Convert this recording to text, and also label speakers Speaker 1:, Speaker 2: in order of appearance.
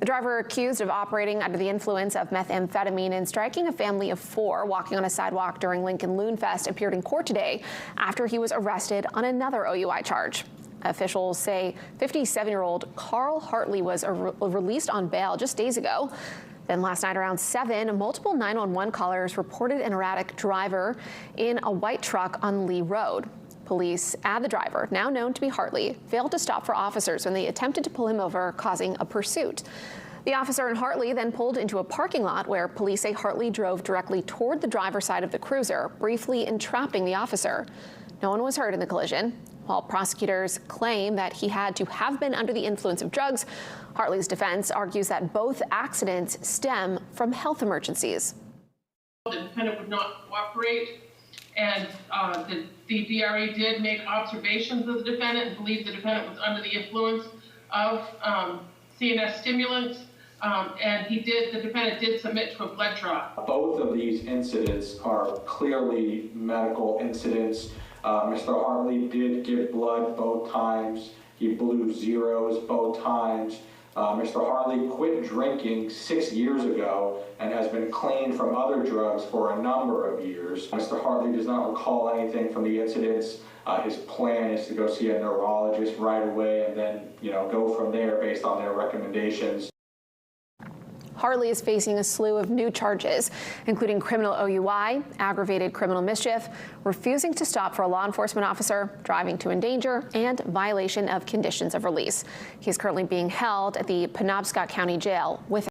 Speaker 1: The driver accused of operating under the influence of methamphetamine and striking a family of 4 walking on a sidewalk during Lincoln Loonfest appeared in court today after he was arrested on another OUI charge. Officials say 57-year-old Carl Hartley was released on bail just days ago. Then last night around 7, multiple 911 callers reported an erratic driver in a white truck on Lee Road. Police add the driver, now known to be Hartley, failed to stop for officers when they attempted to pull him over, causing a pursuit. The officer and Hartley then pulled into a parking lot where police say Hartley drove directly toward the driver's side of the cruiser, briefly entrapping the officer. No one was hurt in the collision. While prosecutors claim that he had to have been under the influence of drugs, Hartley's defense argues that both accidents stem from health emergencies.
Speaker 2: The defendant would not cooperate, and the DRE did make observations of the defendant and believed the defendant was under the influence of CNS stimulants, and the defendant did submit to a blood draw.
Speaker 3: Both of these incidents are clearly medical incidents. Mr. Hartley did give blood both times. He blew zeros both times. Mr. Hartley quit drinking 6 years ago and has been clean from other drugs for a number of years. Mr. Hartley does not recall anything from the incidents. His plan is to go see a neurologist right away and then, go from there based on their recommendations.
Speaker 1: Hartley is facing a slew of new charges, including criminal OUI, aggravated criminal mischief, refusing to stop for a law enforcement officer, driving to endanger, and violation of conditions of release. He is currently being held at the Penobscot County Jail with